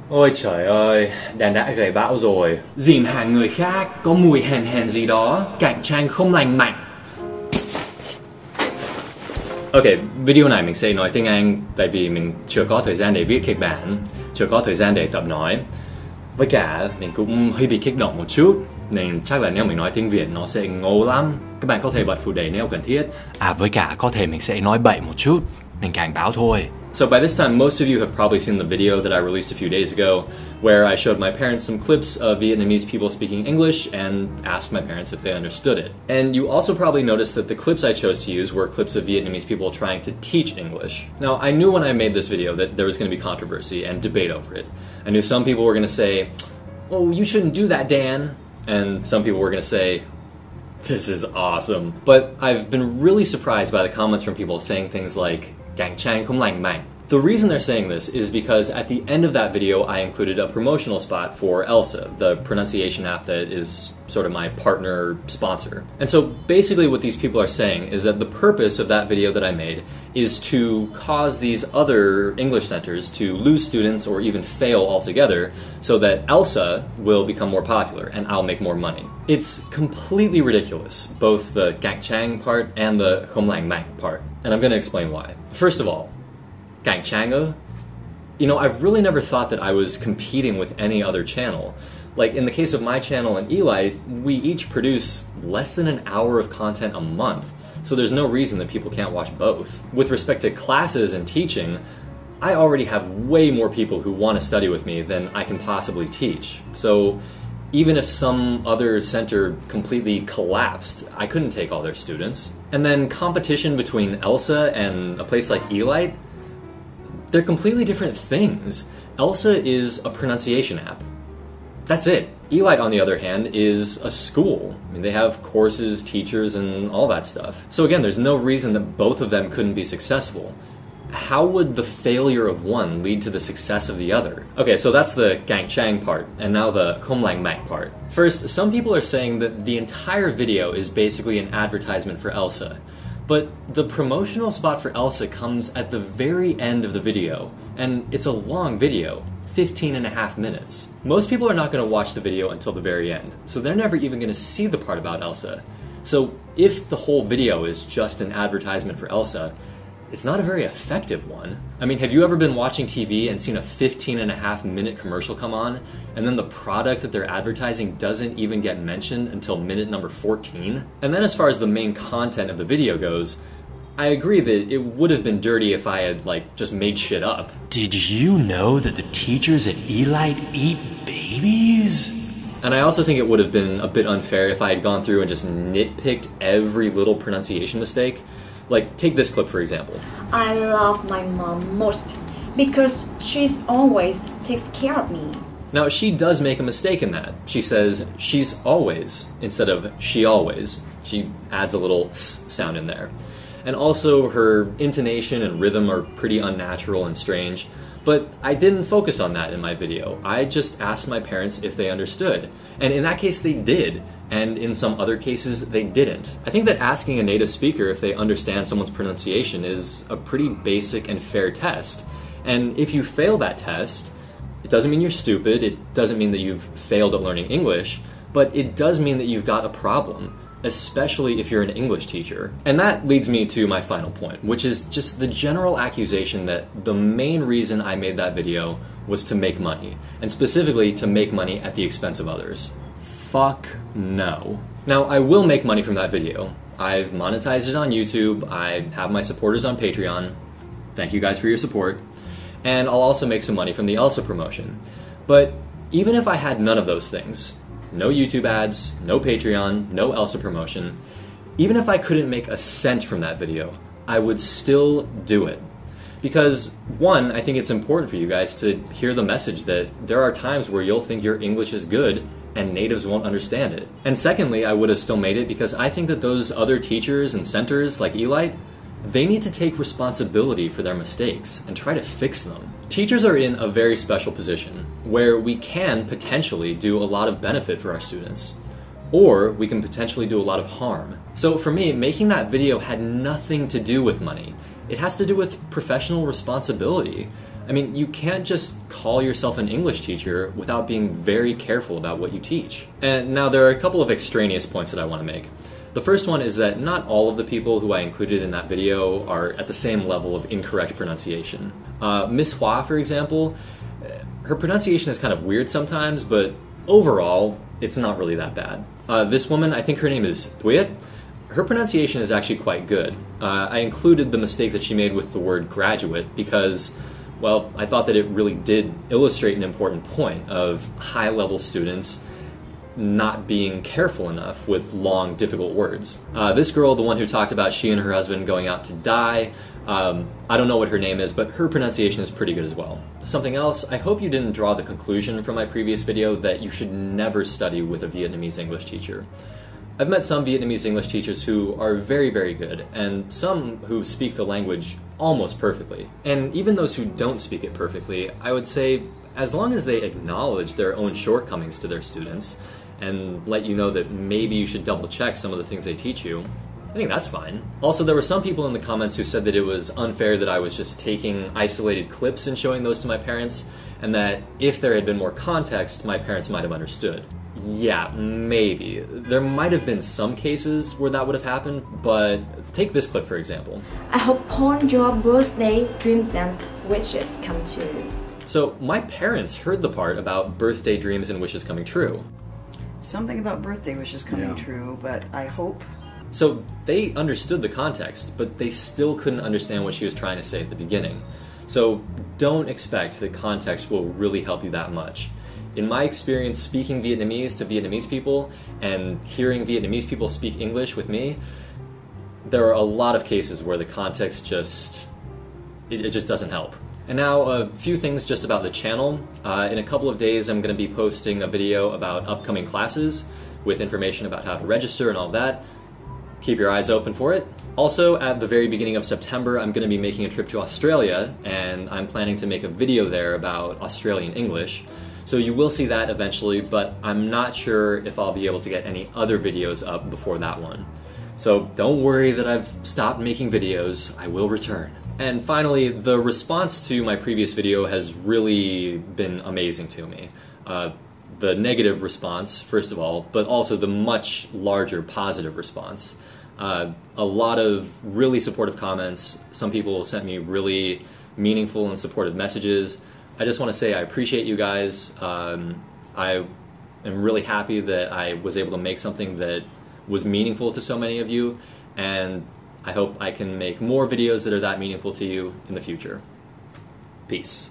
Ôi trời ơi, đàn đã gầy bão rồi. Dìm hàng người khác, có mùi hèn hèn gì đó, cạnh tranh không lành mạnh. Ok, video này mình sẽ nói tiếng Anh tại vì mình chưa có thời gian để viết kịch bản, chưa có thời gian để tập nói. Với cả mình cũng hơi bị kích động một chút, nên chắc là nếu mình nói tiếng Việt nó sẽ ngầu lắm. Các bạn có thể bật phụ đề nếu cần thiết. Với cả có thể mình sẽ nói bậy một chút, mình cảnh báo thôi. So by this time, most of you have probably seen the video that I released a few days ago, where I showed my parents some clips of Vietnamese people speaking English and asked my parents if they understood it. And you also probably noticed that the clips I chose to use were clips of Vietnamese people trying to teach English. Now, I knew when I made this video that there was going to be controversy and debate over it. I knew some people were going to say, "Oh, you shouldn't do that, Dan." And some people were going to say, "This is awesome." But I've been really surprised by the comments from people saying things like, "Cạnh tranh không lành mạnh." The reason they're saying this is because at the end of that video, I included a promotional spot for Elsa, the pronunciation app that is sort of my partner sponsor. And so basically what these people are saying is that the purpose of that video that I made is to cause these other English centers to lose students or even fail altogether so that Elsa will become more popular and I'll make more money. It's completely ridiculous, both the cạnh tranh part and the không lành mạnh part. And I'm going to explain why. First of all, cạnh tranh? You know, I've really never thought that I was competing with any other channel. Like, in the case of my channel and eLight, we each produce less than an hour of content a month, so there's no reason that people can't watch both. With respect to classes and teaching, I already have way more people who want to study with me than I can possibly teach. So even if some other center completely collapsed, I couldn't take all their students. And then competition between Elsa and a place like eLight, they're completely different things. Elsa is a pronunciation app. That's it. eLight, on the other hand, is a school. I mean, they have courses, teachers, and all that stuff. So again, there's no reason that both of them couldn't be successful. How would the failure of one lead to the success of the other? Okay, so that's the cạnh tranh part, and now the không lành mạnh part. First, some people are saying that the entire video is basically an advertisement for Elsa. But the promotional spot for Elsa comes at the very end of the video, and it's a long video, 15.5 minutes. Most people are not going to watch the video until the very end, so they're never even going to see the part about Elsa. So if the whole video is just an advertisement for Elsa, it's not a very effective one. I mean, have you ever been watching TV and seen a 15.5 minute commercial come on, and then the product that they're advertising doesn't even get mentioned until minute number 14? And then as far as the main content of the video goes, I agree that it would have been dirty if I had, like, just made shit up. Did you know that the teachers at eLight eat babies? And I also think it would have been a bit unfair if I had gone through and just nitpicked every little pronunciation mistake. Like, take this clip for example. I love my mom most because she's always takes care of me. Now, she does make a mistake in that. She says she's always instead of she always. She adds a little s sound in there. And also her intonation and rhythm are pretty unnatural and strange. But I didn't focus on that in my video. I just asked my parents if they understood. And in that case, they did. And in some other cases, they didn't. I think that asking a native speaker if they understand someone's pronunciation is a pretty basic and fair test. And if you fail that test, it doesn't mean you're stupid, it doesn't mean that you've failed at learning English, but it does mean that you've got a problem, especially if you're an English teacher. And that leads me to my final point, which is just the general accusation that the main reason I made that video was to make money, and specifically to make money at the expense of others. Fuck no. Now, I will make money from that video. I've monetized it on YouTube, I have my supporters on Patreon. Thank you guys for your support. And I'll also make some money from the Elsa promotion. But even if I had none of those things, no YouTube ads, no Patreon, no Elsa promotion, even if I couldn't make a cent from that video, I would still do it. Because, one, I think it's important for you guys to hear the message that there are times where you'll think your English is good and natives won't understand it. And secondly, I would have still made it because I think that those other teachers and centers like eLight, they need to take responsibility for their mistakes and try to fix them. Teachers are in a very special position where we can potentially do a lot of benefit for our students, or we can potentially do a lot of harm. So for me, making that video had nothing to do with money. it has to do with professional responsibility. I mean, you can't just call yourself an English teacher without being very careful about what you teach. And now there are a couple of extraneous points that I want to make. The first one is that not all of the people who I included in that video are at the same level of incorrect pronunciation. Miss Hua, for example, her pronunciation is kind of weird sometimes, but overall, it's not really that bad. This woman, I think her name is Tuyet. Her pronunciation is actually quite good. I included the mistake that she made with the word graduate because, well, I thought that it really did illustrate an important point of high-level students not being careful enough with long, difficult words. This girl, the one who talked about she and her husband going out to die, I don't know what her name is, but her pronunciation is pretty good as well. Something else, I hope you didn't draw the conclusion from my previous video that you should never study with a Vietnamese English teacher. I've met some Vietnamese English teachers who are very, very good, and some who speak the language almost perfectly. And even those who don't speak it perfectly, I would say, as long as they acknowledge their own shortcomings to their students, and let you know that maybe you should double check some of the things they teach you, I think that's fine. Also, there were some people in the comments who said that it was unfair that I was just taking isolated clips and showing those to my parents, and that if there had been more context, my parents might have understood. Yeah, maybe. There might have been some cases where that would have happened, but take this clip for example. I hope all your birthday dreams and wishes come true. So my parents heard the part about birthday dreams and wishes coming true. Something about birthday wishes coming true, but I hope... So they understood the context, but they still couldn't understand what she was trying to say at the beginning. So don't expect that context will really help you that much. In my experience speaking Vietnamese to Vietnamese people and hearing Vietnamese people speak English with me, there are a lot of cases where the context just doesn't help. And now a few things just about the channel. In a couple of days I'm going to be posting a video about upcoming classes with information about how to register and all that. Keep your eyes open for it. Also, at the very beginning of September, I'm going to be making a trip to Australia, and I'm planning to make a video there about Australian English. So you will see that eventually, but I'm not sure if I'll be able to get any other videos up before that one. So don't worry that I've stopped making videos, I will return. And finally, the response to my previous video has really been amazing to me. The negative response, first of all, but also the much larger positive response. A lot of really supportive comments. Some people sent me really meaningful and supportive messages. I just want to say I appreciate you guys. I am really happy that I was able to make something that was meaningful to so many of you, and I hope I can make more videos that are that meaningful to you in the future. Peace.